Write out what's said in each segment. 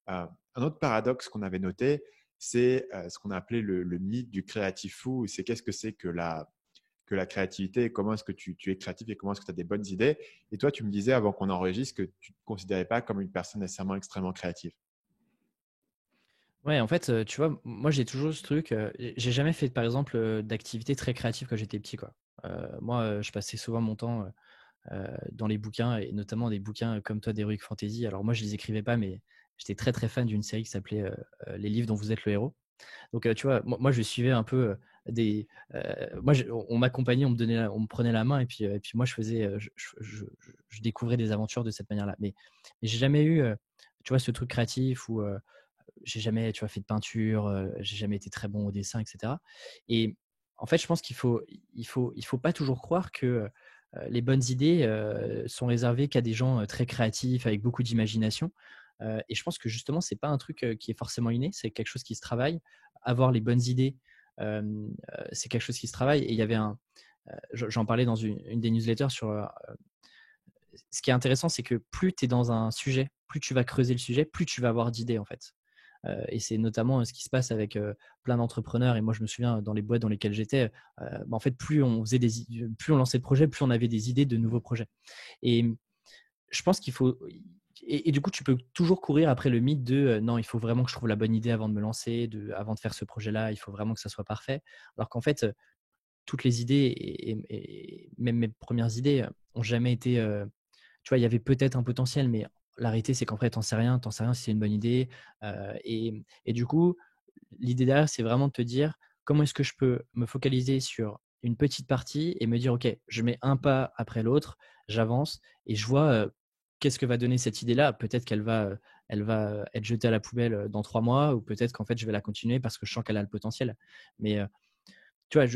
Un autre paradoxe qu'on avait noté, c'est ce qu'on a appelé le mythe du créatif fou. C'est qu'est-ce que c'est que la créativité et comment est-ce que tu es créatif et comment est-ce que tu as des bonnes idées. Et toi, tu me disais avant qu'on enregistre que tu ne te considérais pas comme une personne nécessairement extrêmement créative. Ouais, en fait, tu vois, moi, j'ai toujours ce truc, j'ai jamais fait, par exemple, d'activité très créative quand j'étais petit, quoi. Moi, je passais souvent mon temps, dans les bouquins et notamment des bouquins comme toi d'Heroic Fantasy. Alors moi, je les écrivais pas, mais j'étais très, très fan d'une série qui s'appelait, Les livres dont vous êtes le héros. Donc, tu vois, moi, je suivais un peu, moi, on m'accompagnait, on me prenait la main et puis moi, je faisais, je découvrais des aventures de cette manière-là. Mais j'ai jamais eu, tu vois, ce truc créatif où, j'ai jamais, tu vois, fait de peinture, j'ai jamais été très bon au dessin, et cetera. Et en fait, je pense qu'il faut pas toujours croire que, les bonnes idées, sont réservées qu'à des gens, très créatifs avec beaucoup d'imagination. Et je pense que justement, c'est pas un truc, qui est forcément inné, c'est quelque chose qui se travaille. Avoir les bonnes idées, c'est quelque chose qui se travaille et il y avait j'en parlais dans une des newsletters sur, ce qui est intéressant, c'est que plus tu es dans un sujet, plus tu vas creuser le sujet, plus tu vas avoir d'idées, en fait. Et c'est notamment ce qui se passe avec plein d'entrepreneurs. Et moi, je me souviens dans les boîtes dans lesquelles j'étais, en fait, plus on lançait de projets, plus on avait des idées de nouveaux projets. Et je pense qu'il faut. Et du coup, tu peux toujours courir après le mythe de non, il faut vraiment que je trouve la bonne idée avant de me lancer, avant de faire ce projet-là, il faut vraiment que ça soit parfait. Alors qu'en fait, toutes les idées et même mes premières idées ont jamais été. Tu vois, il y avait peut-être un potentiel, mais la réalité, c'est qu'en fait, t'en sais rien si c'est une bonne idée. Et du coup, l'idée derrière, c'est vraiment de te dire comment est-ce que je peux me focaliser sur une petite partie et me dire, OK, je mets un pas après l'autre, j'avance et je vois qu'est-ce que va donner cette idée-là. Peut-être elle va être jetée à la poubelle dans 3 mois ou peut-être qu'en fait, je vais la continuer parce que je sens qu'elle a le potentiel. Mais tu vois,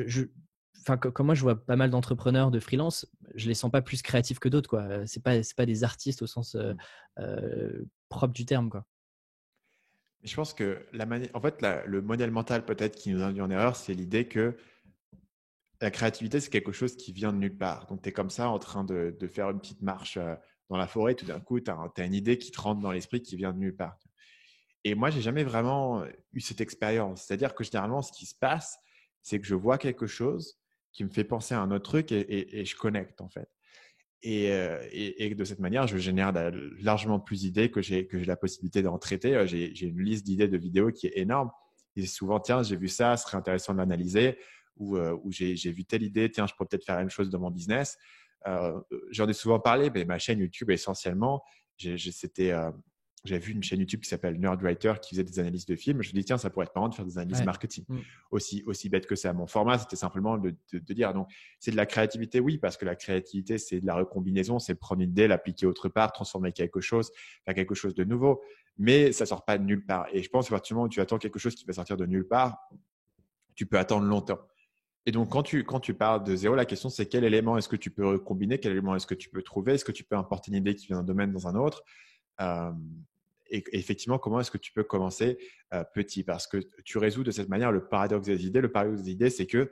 enfin, comme moi, je vois pas mal d'entrepreneurs, de freelance, je les sens pas plus créatifs que d'autres, quoi. C'est pas des artistes au sens propre du terme, quoi. Je pense que en fait, le modèle mental peut-être qui nous induit en erreur, c'est l'idée que la créativité, c'est quelque chose qui vient de nulle part. Donc, tu es comme ça en train de faire une petite marche dans la forêt. Tout d'un coup, tu as une idée qui te rentre dans l'esprit qui vient de nulle part. Et moi, j'ai jamais vraiment eu cette expérience. C'est-à-dire que généralement, ce qui se passe, c'est que je vois quelque chose qui me fait penser à un autre truc et je connecte en fait. Et de cette manière, je génère largement plus d'idées que j'ai la possibilité d'en traiter. J'ai une liste d'idées de vidéos qui est énorme. Et souvent, tiens, j'ai vu ça, ce serait intéressant de l'analyser. Ou j'ai vu telle idée, tiens, je pourrais peut-être faire la même chose dans mon business. J'en ai souvent parlé, mais ma chaîne YouTube, essentiellement, c'était j'avais vu une chaîne YouTube qui s'appelle Nerdwriter qui faisait des analyses de films. Je me dis, tiens, ça pourrait être marrant de faire des analyses Ouais. marketing. Mm. Aussi bête que ça. Mon format, c'était simplement de dire. Donc, c'est de la créativité, oui, parce que la créativité, c'est de la recombinaison, c'est prendre une idée, l'appliquer autre part, transformer quelque chose, faire quelque chose de nouveau. Mais ça sort pas de nulle part. Et je pense qu'à partir du moment où tu attends quelque chose qui va sortir de nulle part, tu peux attendre longtemps. Et donc, quand tu parles de zéro, la question, c'est quel élément est-ce que tu peux recombiner, quel élément est-ce que tu peux trouver, est-ce que tu peux importer une idée qui vient d'un domaine dans un autre. Euh, et effectivement, comment est-ce que tu peux commencer petit? Parce que tu résous de cette manière le paradoxe des idées. Le paradoxe des idées, c'est que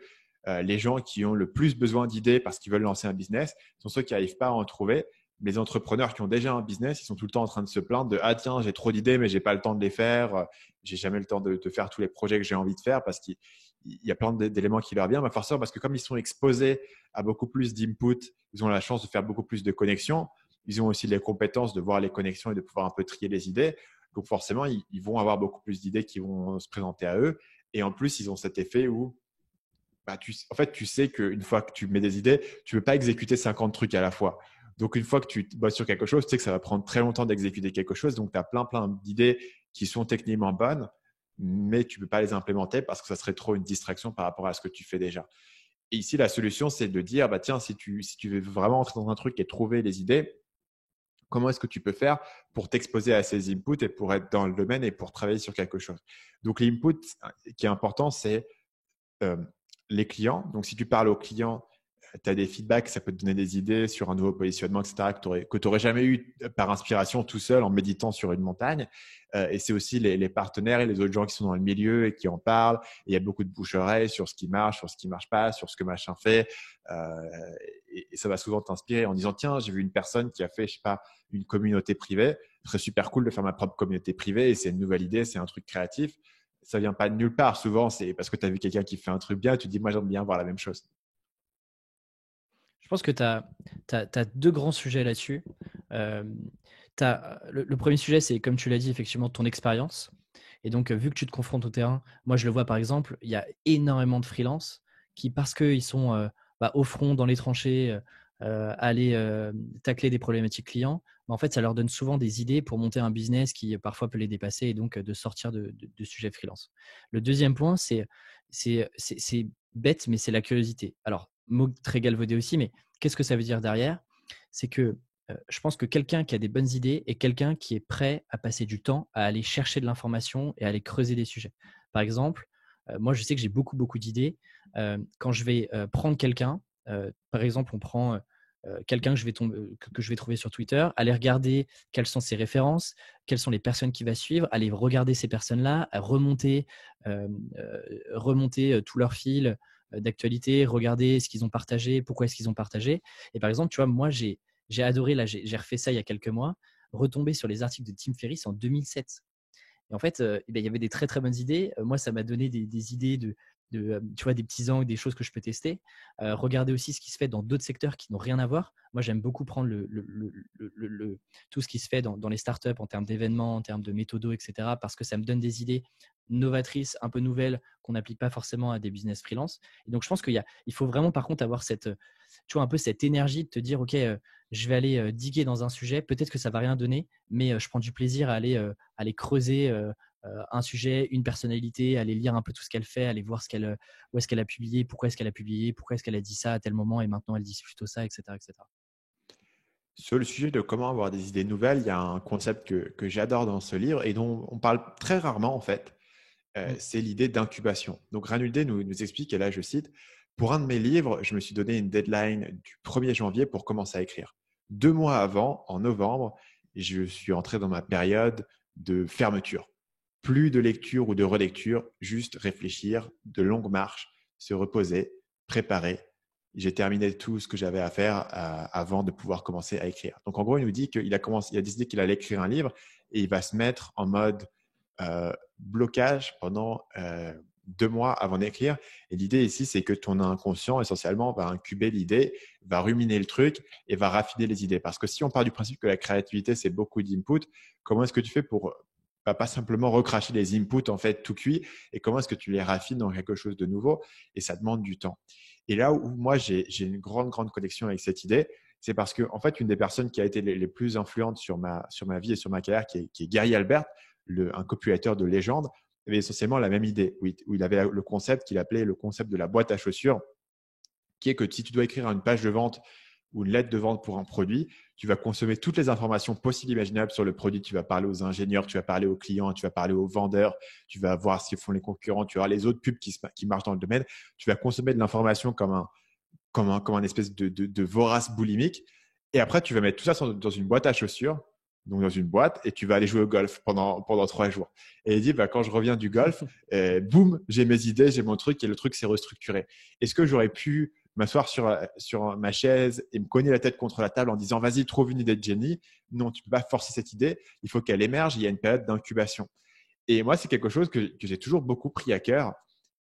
les gens qui ont le plus besoin d'idées parce qu'ils veulent lancer un business sont ceux qui n'arrivent pas à en trouver. Les entrepreneurs qui ont déjà un business, ils sont tout le temps en train de se plaindre de ah tiens, j'ai trop d'idées, mais j'ai pas le temps de les faire. J'ai jamais le temps de faire tous les projets que j'ai envie de faire parce qu'il y a plein d'éléments qui leur viennent. Mais forcément, parce que comme ils sont exposés à beaucoup plus d'input, ils ont la chance de faire beaucoup plus de connexions. Ils ont aussi les compétences de voir les connexions et de pouvoir un peu trier les idées. Donc forcément, ils vont avoir beaucoup plus d'idées qui vont se présenter à eux. Et en plus, ils ont cet effet où bah, en fait, tu sais qu'une fois que tu mets des idées, tu ne peux pas exécuter 50 trucs à la fois. Donc, une fois que tu bosses sur quelque chose, tu sais que ça va prendre très longtemps d'exécuter quelque chose. Donc, tu as plein d'idées qui sont techniquement bonnes, mais tu ne peux pas les implémenter parce que ça serait trop une distraction par rapport à ce que tu fais déjà. Et ici, la solution, c'est de dire, bah, tiens, si tu veux vraiment entrer dans un truc et trouver les idées, comment est-ce que tu peux faire pour t'exposer à ces inputs et pour être dans le domaine et pour travailler sur quelque chose. Donc, l'input qui est important, c'est euh, les clients. Donc, si tu parles aux clients, tu as des feedbacks, ça peut te donner des idées sur un nouveau positionnement, etc., que tu n'aurais jamais eu par inspiration tout seul en méditant sur une montagne. Et c'est aussi les partenaires et les autres gens qui sont dans le milieu et qui en parlent. Et il y a beaucoup de bouche-oreille sur ce qui marche, sur ce qui ne marche pas, sur ce que machin fait. Et ça va souvent t'inspirer en disant, tiens, j'ai vu une personne qui a fait, je sais pas, une communauté privée. ce serait super cool de faire ma propre communauté privée et c'est une nouvelle idée, c'est un truc créatif. Ça vient pas de nulle part. Souvent, c'est parce que tu as vu quelqu'un qui fait un truc bien, tu te dis, moi, j'aime bien voir la même chose. Je pense que tu as deux grands sujets là-dessus. Euh, le premier sujet, c'est comme tu l'as dit, effectivement, ton expérience. Et donc, vu que tu te confrontes au terrain, moi, je le vois par exemple, il y a énormément de freelances qui, parce qu'ils sont au front, dans les tranchées, aller tacler des problématiques clients, mais en fait, ça leur donne souvent des idées pour monter un business qui parfois peut les dépasser et donc de sortir de sujets freelance. Le deuxième point, c'est bête, mais c'est la curiosité. Alors, mot très galvaudé aussi, mais qu'est-ce que ça veut dire derrière? C'est que je pense que quelqu'un qui a des bonnes idées est quelqu'un qui est prêt à passer du temps à aller chercher de l'information et à aller creuser des sujets. Par exemple, moi, je sais que j'ai beaucoup, beaucoup d'idées. Quand je vais prendre quelqu'un, par exemple, on prend quelqu'un que je vais trouver sur Twitter, aller regarder quelles sont ses références, quelles sont les personnes qu'il va suivre, aller regarder ces personnes-là, remonter tout leur fil d'actualité, regarder ce qu'ils ont partagé, pourquoi est-ce qu'ils ont partagé. Et par exemple, tu vois, moi, j'ai adoré, là, j'ai refait ça il y a quelques mois, retomber sur les articles de Tim Ferriss en 2007. Et en fait, il y avait des très très bonnes idées. Moi, ça m'a donné des idées tu vois, des petits angles, des choses que je peux tester. Regarder aussi ce qui se fait dans d'autres secteurs qui n'ont rien à voir. Moi, j'aime beaucoup prendre tout ce qui se fait dans les startups en termes d'événements, en termes de méthodos, etc. Parce que ça me donne des idées novatrices, un peu nouvelles, qu'on n'applique pas forcément à des business freelance. Et donc, je pense il faut vraiment, par contre, avoir tu vois, un peu cette énergie de te dire, OK, je vais aller diguer dans un sujet. Peut-être que ça va rien donner, mais je prends du plaisir à aller creuser un sujet, une personnalité, aller lire un peu tout ce qu'elle fait, aller voir où est-ce qu'elle a publié, pourquoi est-ce qu'elle a publié, pourquoi est-ce qu'elle a dit ça à tel moment et maintenant elle dit plutôt ça, etc., etc. Sur le sujet de comment avoir des idées nouvelles, il y a un concept que j'adore dans ce livre et dont on parle très rarement en fait. Mm. C'est l'idée d'incubation. Donc Ranulde nous explique, et là je cite, pour un de mes livres, je me suis donné une deadline du 1er janvier pour commencer à écrire. 2 mois avant, en novembre, je suis entré dans ma période de fermeture. Plus de lecture ou de relecture, juste réfléchir, de longues marches, se reposer, préparer. J'ai terminé tout ce que j'avais à faire avant de pouvoir commencer à écrire. Donc en gros, il nous dit qu'il il a décidé qu'il allait écrire un livre et il va se mettre en mode blocage pendant 2 mois avant d'écrire. Et l'idée ici, c'est que ton inconscient, essentiellement, va incuber l'idée, va ruminer le truc et va raffiner les idées. Parce que si on part du principe que la créativité, c'est beaucoup d'input, comment est-ce que tu fais pour pas simplement recracher les inputs en fait tout cuit et comment est-ce que tu les raffines dans quelque chose de nouveau? Et ça demande du temps. Et là où moi, j'ai une grande, grande connexion avec cette idée, c'est parce que, en fait, une des personnes qui a été les plus influentes sur ma vie et sur ma carrière, qui est Gary Albert, un copywriter de légende, avait essentiellement la même idée, où il avait le concept qu'il appelait le concept de la boîte à chaussures, qui est que si tu dois écrire une page de vente ou une lettre de vente pour un produit, tu vas consommer toutes les informations possibles et imaginables sur le produit. Tu vas parler aux ingénieurs, tu vas parler aux clients, tu vas parler aux vendeurs, tu vas voir ce que font les concurrents, tu vas voir les autres pubs qui marchent dans le domaine. Tu vas consommer de l'information comme un espèce de vorace boulimique. Et après, tu vas mettre tout ça dans une boîte à chaussures, donc dans une boîte, et tu vas aller jouer au golf pendant 3 jours. Et il dit, quand je reviens du golf, boum, j'ai mes idées, j'ai mon truc, et le truc s'est restructuré. Est-ce que j'aurais pu m'asseoir sur ma chaise et me cogner la tête contre la table en disant, vas-y, trouve une idée de génie? Non, tu ne peux pas forcer cette idée. Il faut qu'elle émerge. Il y a une période d'incubation. Et moi, c'est quelque chose que j'ai toujours beaucoup pris à cœur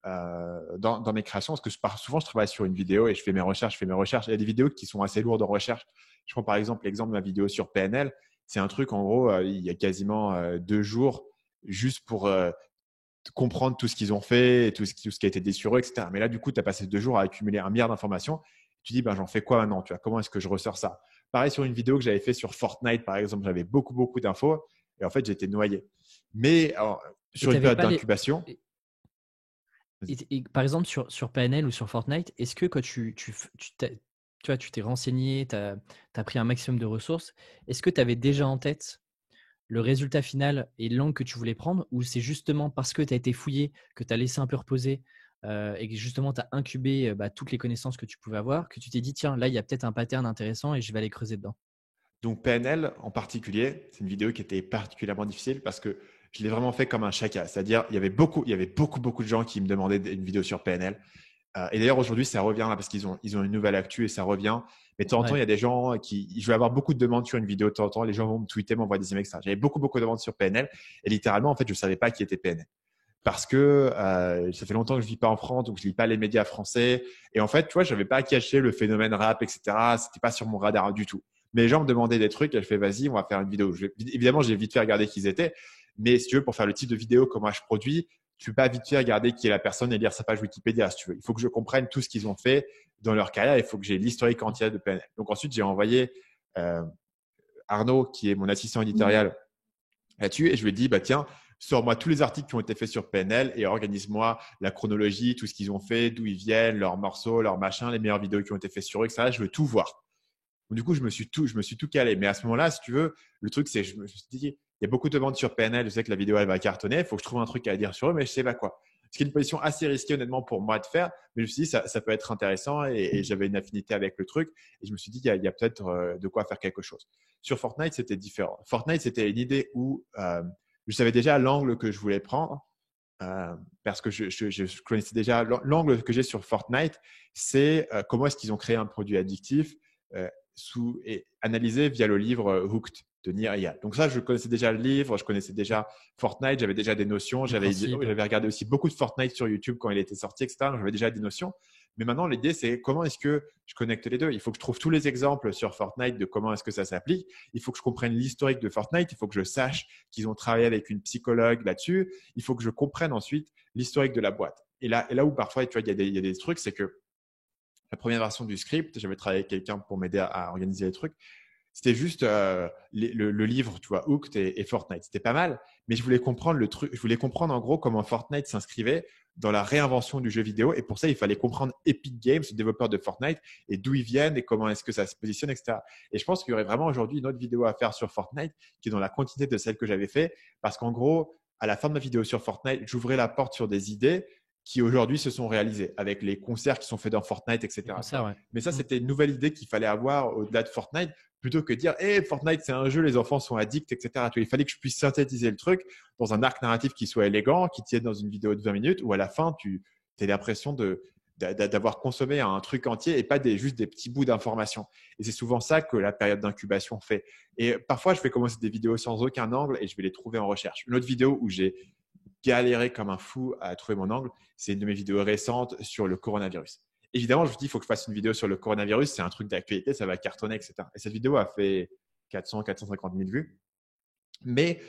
dans mes créations, parce que souvent je travaille sur une vidéo et je fais mes recherches. Il y a des vidéos qui sont assez lourdes en recherche. Je prends par exemple l'exemple de ma vidéo sur PNL. C'est un truc, en gros, il y a quasiment 2 jours, juste pour comprendre tout ce qu'ils ont fait, et tout ce qui a été dit sur eux, etc. Mais là, du coup, tu as passé 2 jours à accumuler un milliard d'informations. Tu dis, j'en fais quoi maintenant? Tu vois, comment est-ce que je ressors ça? Pareil sur une vidéo que j'avais fait sur Fortnite, par exemple, j'avais beaucoup, beaucoup d'infos et en fait, j'étais noyé. Mais alors, Et sur une t'avais période pas les. d'incubation, Par exemple, sur PNL ou sur Fortnite, est-ce que quand tu vois, tu t'es renseigné, tu as pris un maximum de ressources, est-ce que tu avais déjà en tête le résultat final et l'angle que tu voulais prendre, ou c'est justement parce que tu as été fouillé, que tu as laissé un peu reposer et que justement tu as incubé toutes les connaissances que tu pouvais avoir, que tu t'es dit, tiens, là, il y a peut-être un pattern intéressant et je vais aller creuser dedans? donc PNL en particulier, c'est une vidéo qui était particulièrement difficile parce que je l'ai vraiment fait comme un chacun. C'est-à-dire, il y avait beaucoup, beaucoup de gens qui me demandaient une vidéo sur PNL. Et d'ailleurs, aujourd'hui, ça revient là parce ils ont une nouvelle actu et ça revient. Mais de temps en temps, il y a des gens je vais avoir beaucoup de demandes sur une vidéo de temps en temps. Les gens vont me tweeter, m'envoyer des emails, etc. J'avais beaucoup de demandes sur PNL et littéralement, en fait, je ne savais pas qui était PNL. Parce que ça fait longtemps que je vis pas en France, donc je lis pas les médias français. Et en fait, tu vois, j'avais pas caché le phénomène rap, etc. C'était pas sur mon radar du tout. Mais les gens me demandaient des trucs et je fais, vas-y, on va faire une vidéo. Évidemment, j'ai vite fait regarder qui ils étaient. Mais si tu veux, pour faire le type de vidéo que moi je produis, tu peux pas vite fait regarder qui est la personne et lire sa page Wikipédia, si tu veux. Il faut que je comprenne tout ce qu'ils ont fait dans leur carrière. Il faut que j'ai l'historique entier de PNL. Donc ensuite, j'ai envoyé Arnaud, qui est mon assistant éditorial, là-dessus et je lui ai dit, bah tiens, sors-moi tous les articles qui ont été faits sur PNL et organise-moi la chronologie, tout ce qu'ils ont fait, d'où ils viennent, leurs morceaux, leurs machins, les meilleures vidéos qui ont été faites sur eux, etc. Je veux tout voir. Donc, du coup, je me suis tout calé. Mais à ce moment-là, si tu veux, le truc, c'est, je me suis dit, il y a beaucoup de ventes sur PNL. Je sais que la vidéo, elle va cartonner. Il faut que je trouve un truc à dire sur eux, mais je sais pas quoi. Ce qui est une position assez risquée, honnêtement, pour moi de faire. Mais je me suis dit, ça peut être intéressant et j'avais une affinité avec le truc. Et je me suis dit, il y a peut-être de quoi faire quelque chose. Sur Fortnite, c'était différent. Fortnite, c'était une idée où je savais déjà l'angle que je voulais prendre. Parce que je connaissais déjà l'angle que j'ai sur Fortnite, c'est comment est-ce qu'ils ont créé un produit addictif et analysé via le livre Hooked de Nir Eyal. Donc ça, je connaissais déjà le livre, je connaissais déjà Fortnite, j'avais déjà des notions, j'avais regardé aussi beaucoup de Fortnite sur YouTube quand il était sorti, etc. Donc j'avais déjà des notions. Mais maintenant, l'idée, c'est comment est-ce que je connecte les deux. Il faut que je trouve tous les exemples sur Fortnite de comment est-ce que ça s'applique. Il faut que je comprenne l'historique de Fortnite. Il faut que je sache qu'ils ont travaillé avec une psychologue là-dessus. Il faut que je comprenne ensuite l'historique de la boîte. Et là où parfois, tu vois, il y a des trucs, c'est que la première version du script, j'avais travaillé avec quelqu'un pour m'aider à organiser les trucs. C'était juste le livre, tu vois, Hooked et Fortnite. C'était pas mal, mais je voulais comprendre le truc. Je voulais comprendre en gros comment Fortnite s'inscrivait dans la réinvention du jeu vidéo. Et pour ça, il fallait comprendre Epic Games, le développeur de Fortnite, et d'où ils viennent et comment est-ce que ça se positionne, etc. Et je pense qu'il y aurait vraiment aujourd'hui une autre vidéo à faire sur Fortnite qui est dans la continuité de celle que j'avais fait. Parce qu'en gros, à la fin de ma vidéo sur Fortnite, j'ouvrais la porte sur des idées qui aujourd'hui se sont réalisées avec les concerts qui sont faits dans Fortnite, etc. Ça, ouais. Mais ça, c'était une nouvelle idée qu'il fallait avoir au-delà de Fortnite plutôt que de dire hey, Fortnite, c'est un jeu, les enfants sont addicts, etc. Il fallait que je puisse synthétiser le truc dans un arc narratif qui soit élégant, qui tienne dans une vidéo de 20 minutes, où à la fin, tu as l'impression d'avoir consommé un truc entier et pas juste des petits bouts d'informations. Et c'est souvent ça que la période d'incubation fait. Et parfois, je vais commencer des vidéos sans aucun angle et je vais les trouver en recherche. Une autre vidéo où j'ai galéré comme un fou à trouver mon angle, c'est une de mes vidéos récentes sur le coronavirus. Évidemment, je me dis, il faut que je fasse une vidéo sur le coronavirus. C'est un truc d'actualité, ça va cartonner, etc. Et cette vidéo a fait 450 000 vues. Mais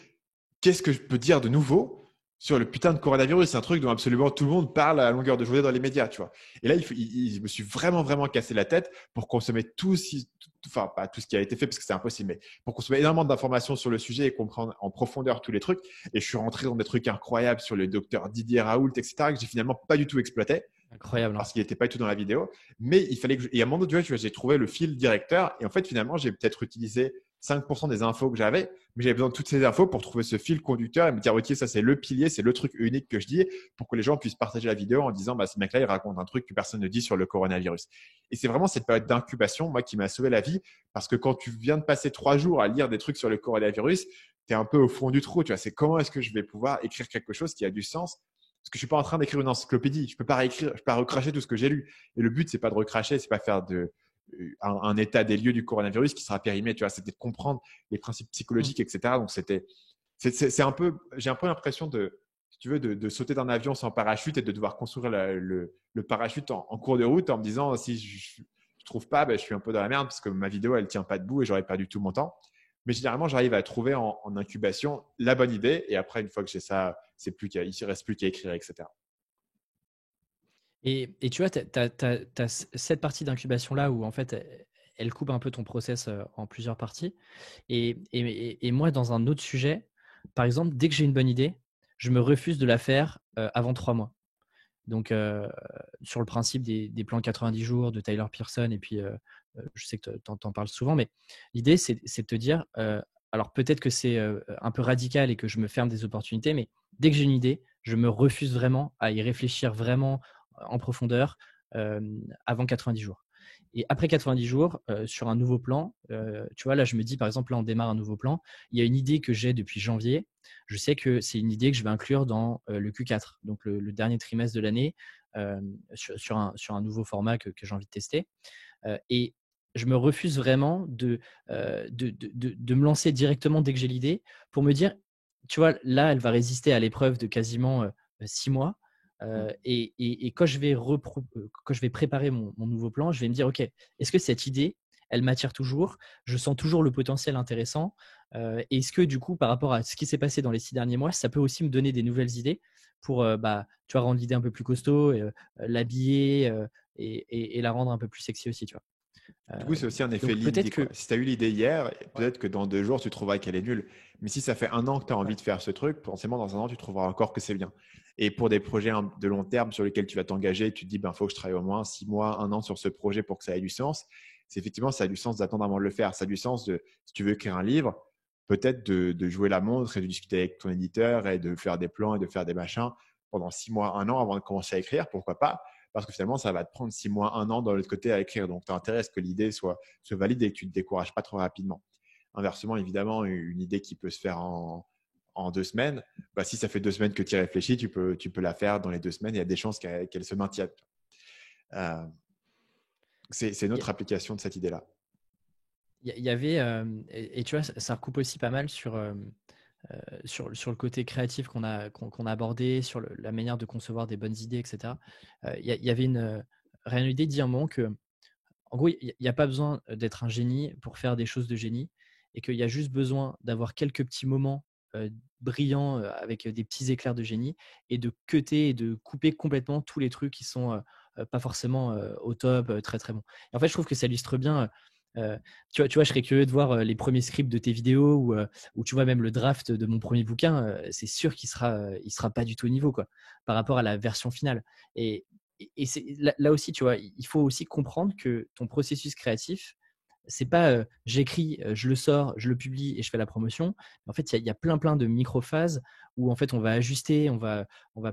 qu'est-ce que je peux dire de nouveau sur le putain de coronavirus? C'est un truc dont absolument tout le monde parle à longueur de journée dans les médias, tu vois. Et là, je me suis vraiment cassé la tête pour consommer enfin, pas tout ce qui a été fait parce que c'est impossible, mais pour consommer énormément d'informations sur le sujet et comprendre en profondeur tous les trucs. Et je suis rentré dans des trucs incroyables sur le docteur Didier Raoult, etc., que j'ai finalement pas du tout exploité. Incroyable. Parce qu'il n'était pas du tout dans la vidéo. Mais il fallait et à un moment donné, tu vois, j'ai trouvé le fil directeur. Et en fait, finalement, j'ai peut-être utilisé 5% des infos que j'avais, mais j'avais besoin de toutes ces infos pour trouver ce fil conducteur et me dire, OK, ça, c'est le pilier, c'est le truc unique que je dis pour que les gens puissent partager la vidéo en disant, bah, ce mec-là, il raconte un truc que personne ne dit sur le coronavirus. Et c'est vraiment cette période d'incubation, moi, qui m'a sauvé la vie parce que quand tu viens de passer 3 jours à lire des trucs sur le coronavirus, tu es un peu au fond du trou. Tu vois, c'est comment est-ce que je vais pouvoir écrire quelque chose qui a du sens? Parce que je suis pas en train d'écrire une encyclopédie. Je peux pas réécrire, je peux pas recracher tout ce que j'ai lu. Et le but, c'est pas de recracher, c'est pas faire un état des lieux du coronavirus qui sera périmé. Tu vois, c'était de comprendre les principes psychologiques, etc. Donc c'est un peu, j'ai un peu l'impression si tu veux, de sauter d'un avion sans parachute et de devoir construire le parachute en cours de route en me disant si je trouve pas, ben, je suis un peu dans la merde parce que ma vidéo elle tient pas debout et j'aurais perdu tout mon temps. Mais généralement, j'arrive à trouver en incubation la bonne idée. Et après, une fois que j'ai ça, il ne reste plus qu'à écrire, etc. Et tu vois, tu as cette partie d'incubation-là où en fait, elle coupe un peu ton process en plusieurs parties. Et moi, dans un autre sujet, par exemple, dès que j'ai une bonne idée, je me refuse de la faire avant 3 mois. Donc, sur le principe des plans 90 jours de Tyler Pearson, et puis je sais que tu en parles souvent, mais l'idée, c'est de te dire, alors peut-être que c'est un peu radical et que je me ferme des opportunités, mais dès que j'ai une idée, je me refuse vraiment à y réfléchir vraiment en profondeur avant 90 jours. Et après 90 jours, sur un nouveau plan, tu vois, là, je me dis, par exemple, là, on démarre un nouveau plan. Il y a une idée que j'ai depuis janvier. Je sais que c'est une idée que je vais inclure dans le Q4, donc le dernier trimestre de l'année, sur un nouveau format que j'ai envie de tester. Et je me refuse vraiment de me lancer directement dès que j'ai l'idée pour me dire, tu vois, là, elle va résister à l'épreuve de quasiment 6 mois. Et quand quand je vais préparer mon nouveau plan, je vais me dire, OK, est-ce que cette idée, elle m'attire toujours? Je sens toujours le potentiel intéressant. Est-ce que du coup, par rapport à ce qui s'est passé dans les 6 derniers mois, ça peut aussi me donner des nouvelles idées pour tu vois, rendre l'idée un peu plus costaud, l'habiller et la rendre un peu plus sexy aussi, tu vois. Du coup, c'est aussi un effet Donc peut-être Lindy, quoi. que Si tu as eu l'idée hier, ouais, peut-être que dans 2 jours, tu trouveras qu'elle est nulle. Mais si ça fait un an que tu as envie ouais, de faire ce truc, forcément, dans un an, tu trouveras encore que c'est bien. Et pour des projets de long terme sur lesquels tu vas t'engager, tu te dis, ben, faut que je travaille au moins 6 mois, un an sur ce projet pour que ça ait du sens. C'est effectivement, ça a du sens d'attendre avant de le faire. Ça a du sens de, si tu veux écrire un livre, peut-être de jouer la montre et de discuter avec ton éditeur et de faire des plans et de faire des machins pendant 6 mois, un an avant de commencer à écrire. Pourquoi pas? Parce que finalement, ça va te prendre 6 mois, un an dans l'autre côté à écrire. Donc, tu as intérêt à ce que l'idée se valide et que tu ne te décourages pas trop rapidement. Inversement, évidemment, une idée qui peut se faire en 2 semaines, bah, si ça fait 2 semaines que tu y réfléchis, tu peux la faire dans les 2 semaines. Il y a des chances qu'elle se maintienne. Euh, c'est une il autre application de cette idée-là. y avait, et tu vois, ça recoupe aussi pas mal sur le côté créatif qu'on a abordé, sur la manière de concevoir des bonnes idées, etc. Il y avait une idée de dire bon, que, en gros, il n'y a pas besoin d'être un génie pour faire des choses de génie et qu'il y a juste besoin d'avoir quelques petits moments euh, brillants avec des petits éclairs de génie et de cutter et de couper complètement tous les trucs qui sont pas forcément au top, très très bons. Et en fait, je trouve que ça illustre bien. Tu vois, je serais curieux de voir les premiers scripts de tes vidéos ou tu vois même le draft de mon premier bouquin. C'est sûr qu'il sera pas du tout au niveau quoi, par rapport à la version finale. Et là aussi, tu vois, il faut aussi comprendre que ton processus créatif, c'est pas j'écris, je le sors, je le publie et je fais la promotion. En fait, il y a plein de micro-phases où en fait on va ajuster, on va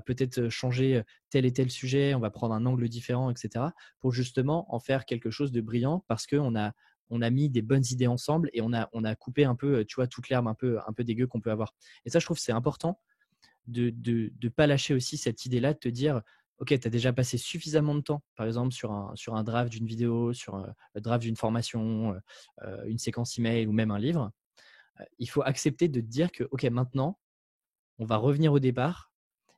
peut-être changer tel et tel sujet, on va prendre un angle différent, etc. pour justement en faire quelque chose de brillant parce qu'on a mis des bonnes idées ensemble et on a coupé un peu, tu vois, toute l'herbe un peu dégueu qu'on peut avoir. Et ça, je trouve que c'est important de pas lâcher aussi cette idée-là, de te dire, OK, tu as déjà passé suffisamment de temps, par exemple, sur un draft d'une vidéo, sur le draft d'une formation, une séquence email ou même un livre. Il faut accepter de te dire que, OK, maintenant, on va revenir au départ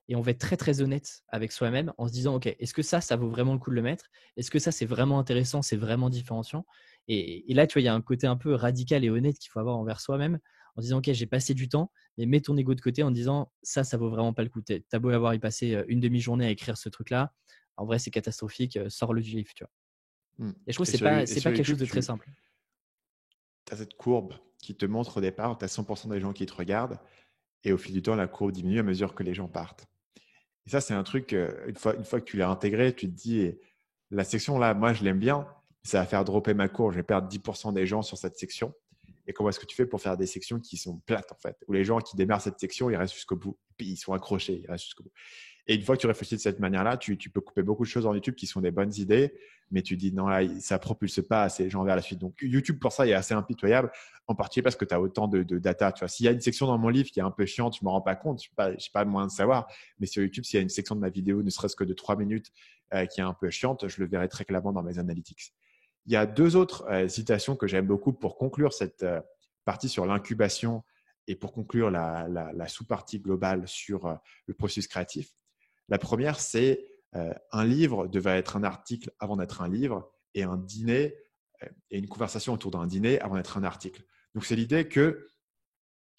et on va être très, très honnête avec soi-même en se disant, OK, est-ce que ça vaut vraiment le coup de le mettre? Est-ce que ça, c'est vraiment intéressant, c'est vraiment différenciant? Et là, tu vois, il y a un côté un peu radical et honnête qu'il faut avoir envers soi-même en disant, OK, j'ai passé du temps, mais mets ton ego de côté en disant, ça vaut vraiment pas le coup. T'as beau avoir y passé une demi-journée à écrire ce truc-là, en vrai, c'est catastrophique, sors-le du livre, tu vois. Hmm. Et je trouve que Et c'est sur, pas, et c'est sur pas quelque chose YouTube, de très tu simple. as cette courbe qui te montre au départ, tu as 100% des gens qui te regardent. Et au fil du temps, la courbe diminue à mesure que les gens partent. Et ça, c'est un truc, une fois que tu l'as intégré, tu te dis, la section là, moi, je l'aime bien, ça va faire dropper ma courbe, je vais perdre 10% des gens sur cette section. Et comment est-ce que tu fais pour faire des sections qui sont plates, en fait, où les gens qui démarrent cette section, ils restent jusqu'au bout, puis ils sont accrochés, ils restent jusqu'au bout. Et une fois que tu réfléchis de cette manière-là, tu peux couper beaucoup de choses en YouTube qui sont des bonnes idées, mais tu dis non, là, ça propulse pas assez les gens vers la suite. Donc YouTube, pour ça, il est assez impitoyable, en particulier parce que tu as autant de data. Tu vois, s'il y a une section dans mon livre qui est un peu chiante, je ne me rends pas compte, je n'ai pas le moyen de savoir. Mais sur YouTube, s'il y a une section de ma vidéo, ne serait-ce que de 3 minutes, qui est un peu chiante, je le verrai très clairement dans mes analytics. Il y a deux autres citations que j'aime beaucoup pour conclure cette partie sur l'incubation et pour conclure la sous-partie globale sur le processus créatif. La première, c'est un livre devait être un article avant d'être un livre et un dîner et une conversation autour d'un dîner avant d'être un article. Donc, c'est l'idée que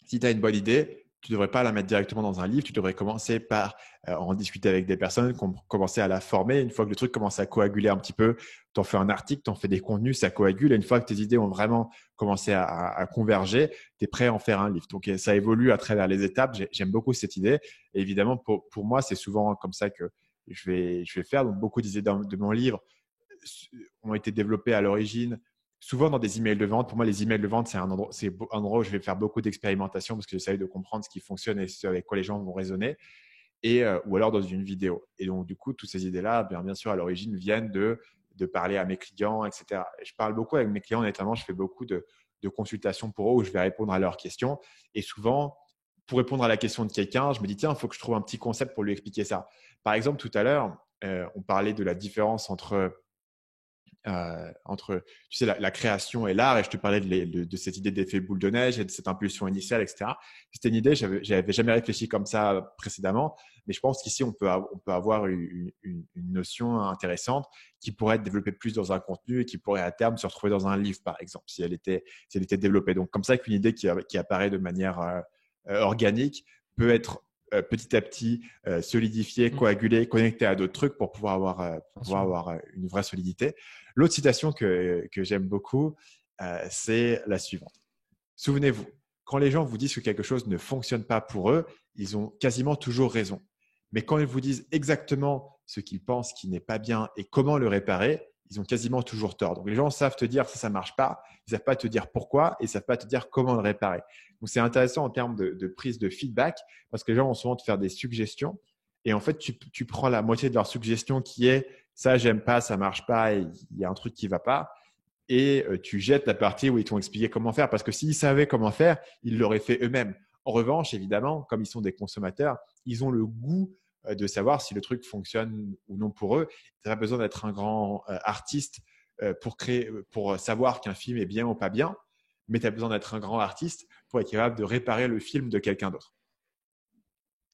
si tu as une bonne idée, tu ne devrais pas la mettre directement dans un livre, tu devrais commencer par en discuter avec des personnes, commencer à la former. Une fois que le truc commence à coaguler un petit peu, tu en fais un article, tu en fais des contenus, ça coagule. Et une fois que tes idées ont vraiment commencé à converger, tu es prêt à en faire un livre. Donc, ça évolue à travers les étapes. J'aime beaucoup cette idée. Et évidemment, pour moi, c'est souvent comme ça que je vais faire. Donc, beaucoup d'idées de mon livre ont été développées à l'origine souvent dans des emails de vente. Pour moi, les emails de vente, c'est un endroit où je vais faire beaucoup d'expérimentation parce que j'essaie de comprendre ce qui fonctionne et ce avec quoi les gens vont raisonner, ou alors dans une vidéo. Et donc, du coup, toutes ces idées-là, bien sûr, à l'origine, viennent de parler à mes clients, etc. Et je parle beaucoup avec mes clients, notamment, je fais beaucoup de consultations pour eux où je vais répondre à leurs questions. Et souvent, pour répondre à la question de quelqu'un, je me dis, tiens, il faut que je trouve un petit concept pour lui expliquer ça. Par exemple, tout à l'heure, on parlait de la différence entre tu sais, la création et l'art, et je te parlais de cette idée d'effet boule de neige et de cette impulsion initiale, etc. C'était une idée, j'avais jamais réfléchi comme ça précédemment, mais je pense qu'ici, on peut avoir une notion intéressante qui pourrait être développée plus dans un contenu et qui pourrait à terme se retrouver dans un livre, par exemple, si elle était développée. Donc, comme ça, qu'une idée qui apparaît de manière organique peut être petit à petit solidifiée, coagulée, connectée à d'autres trucs pour pouvoir avoir une vraie solidité. L'autre citation que j'aime beaucoup, c'est la suivante. Souvenez-vous, quand les gens vous disent que quelque chose ne fonctionne pas pour eux, ils ont quasiment toujours raison. Mais quand ils vous disent exactement ce qu'ils pensent qui n'est pas bien et comment le réparer, ils ont quasiment toujours tort. Donc les gens savent te dire ça ne marche pas, ils ne savent pas te dire pourquoi et ils ne savent pas te dire comment le réparer. Donc c'est intéressant en termes de prise de feedback parce que les gens vont souvent te faire des suggestions et en fait tu prends la moitié de leur suggestion qui est ça j'aime pas, ça marche pas, et il y a un truc qui va pas, et tu jettes la partie où ils t'ont expliqué comment faire, parce que s'ils savaient comment faire, ils l'auraient fait eux-mêmes. En revanche, évidemment, comme ils sont des consommateurs, ils ont le goût de savoir si le truc fonctionne ou non pour eux. Tu n'as pas besoin d'être un grand artiste pour savoir qu'un film est bien ou pas bien, mais tu as besoin d'être un grand artiste pour être capable de réparer le film de quelqu'un d'autre.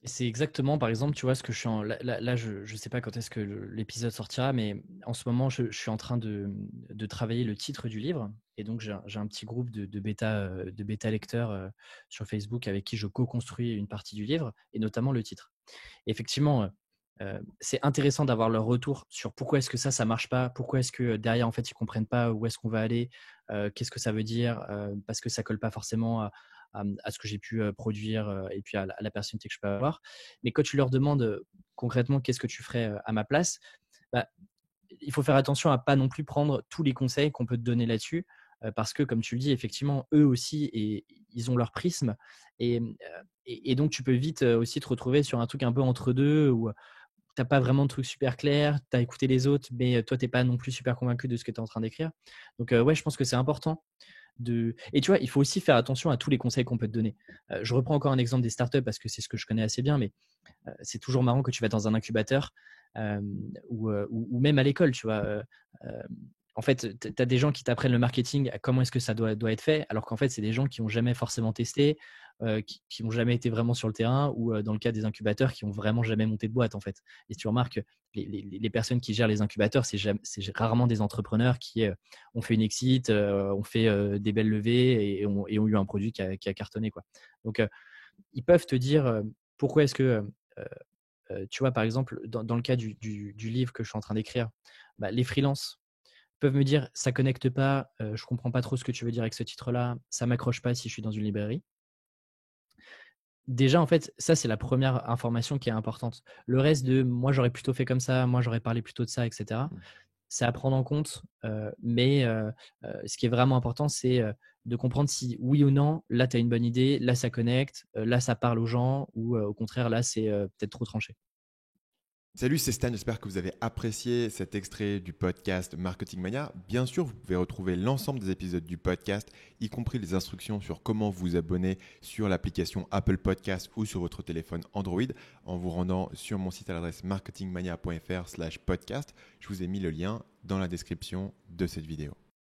Et c'est exactement, par exemple, tu vois, ce que je suis là, je ne sais pas quand est-ce que l'épisode sortira, mais en ce moment, je suis en train de travailler le titre du livre. Et donc, j'ai un petit groupe de bêta lecteurs sur Facebook avec qui je co-construis une partie du livre, et notamment le titre. Et effectivement, c'est intéressant d'avoir leur retour sur pourquoi est-ce que ça marche pas, pourquoi est-ce que derrière, en fait, ils comprennent pas où est-ce qu'on va aller, qu'est-ce que ça veut dire, parce que ça colle pas forcément à ce que j'ai pu produire et puis à la personnalité que je peux avoir. Mais quand tu leur demandes concrètement qu'est-ce que tu ferais à ma place, bah, il faut faire attention à pas non plus prendre tous les conseils qu'on peut te donner là-dessus, parce que comme tu le dis, effectivement, eux aussi, et ils ont leur prisme, et donc tu peux vite aussi te retrouver sur un truc un peu entre deux où tu n'as pas vraiment de truc super clair, tu as écouté les autres, mais toi, tu n'es pas non plus super convaincu de ce que tu es en train d'écrire. Donc, ouais, je pense que c'est important. Et tu vois, il faut aussi faire attention à tous les conseils qu'on peut te donner. Je reprends encore un exemple des startups parce que c'est ce que je connais assez bien, mais c'est toujours marrant que tu vas dans un incubateur ou même à l'école, tu vois. En fait, tu as des gens qui t'apprennent le marketing, à comment est-ce que ça doit être fait, alors qu'en fait, c'est des gens qui n'ont jamais forcément testé, qui n'ont jamais été vraiment sur le terrain, ou dans le cas des incubateurs, qui n'ont vraiment jamais monté de boîte, en fait. Et si tu remarques, les personnes qui gèrent les incubateurs, c'est rarement des entrepreneurs qui ont fait une exit, ont fait des belles levées et ont eu un produit qui a cartonné, quoi. Donc, ils peuvent te dire pourquoi est-ce que, tu vois, par exemple, dans le cas du livre que je suis en train d'écrire, bah, les freelances peuvent me dire ça connecte pas, je comprends pas trop ce que tu veux dire avec ce titre-là, ça m'accroche pas si je suis dans une librairie. Déjà, en fait, ça, c'est la première information qui est importante. Le reste de moi, j'aurais plutôt fait comme ça, moi, j'aurais parlé plutôt de ça, etc. C'est à prendre en compte, mais ce qui est vraiment important, c'est de comprendre si oui ou non, là, tu as une bonne idée, là, ça connecte, là, ça parle aux gens, ou au contraire, là, c'est peut-être trop tranché. Salut, c'est Stan, j'espère que vous avez apprécié cet extrait du podcast Marketing Mania. Bien sûr, vous pouvez retrouver l'ensemble des épisodes du podcast, y compris les instructions sur comment vous abonner sur l'application Apple Podcast ou sur votre téléphone Android en vous rendant sur mon site à l'adresse marketingmania.fr/podcast. Je vous ai mis le lien dans la description de cette vidéo.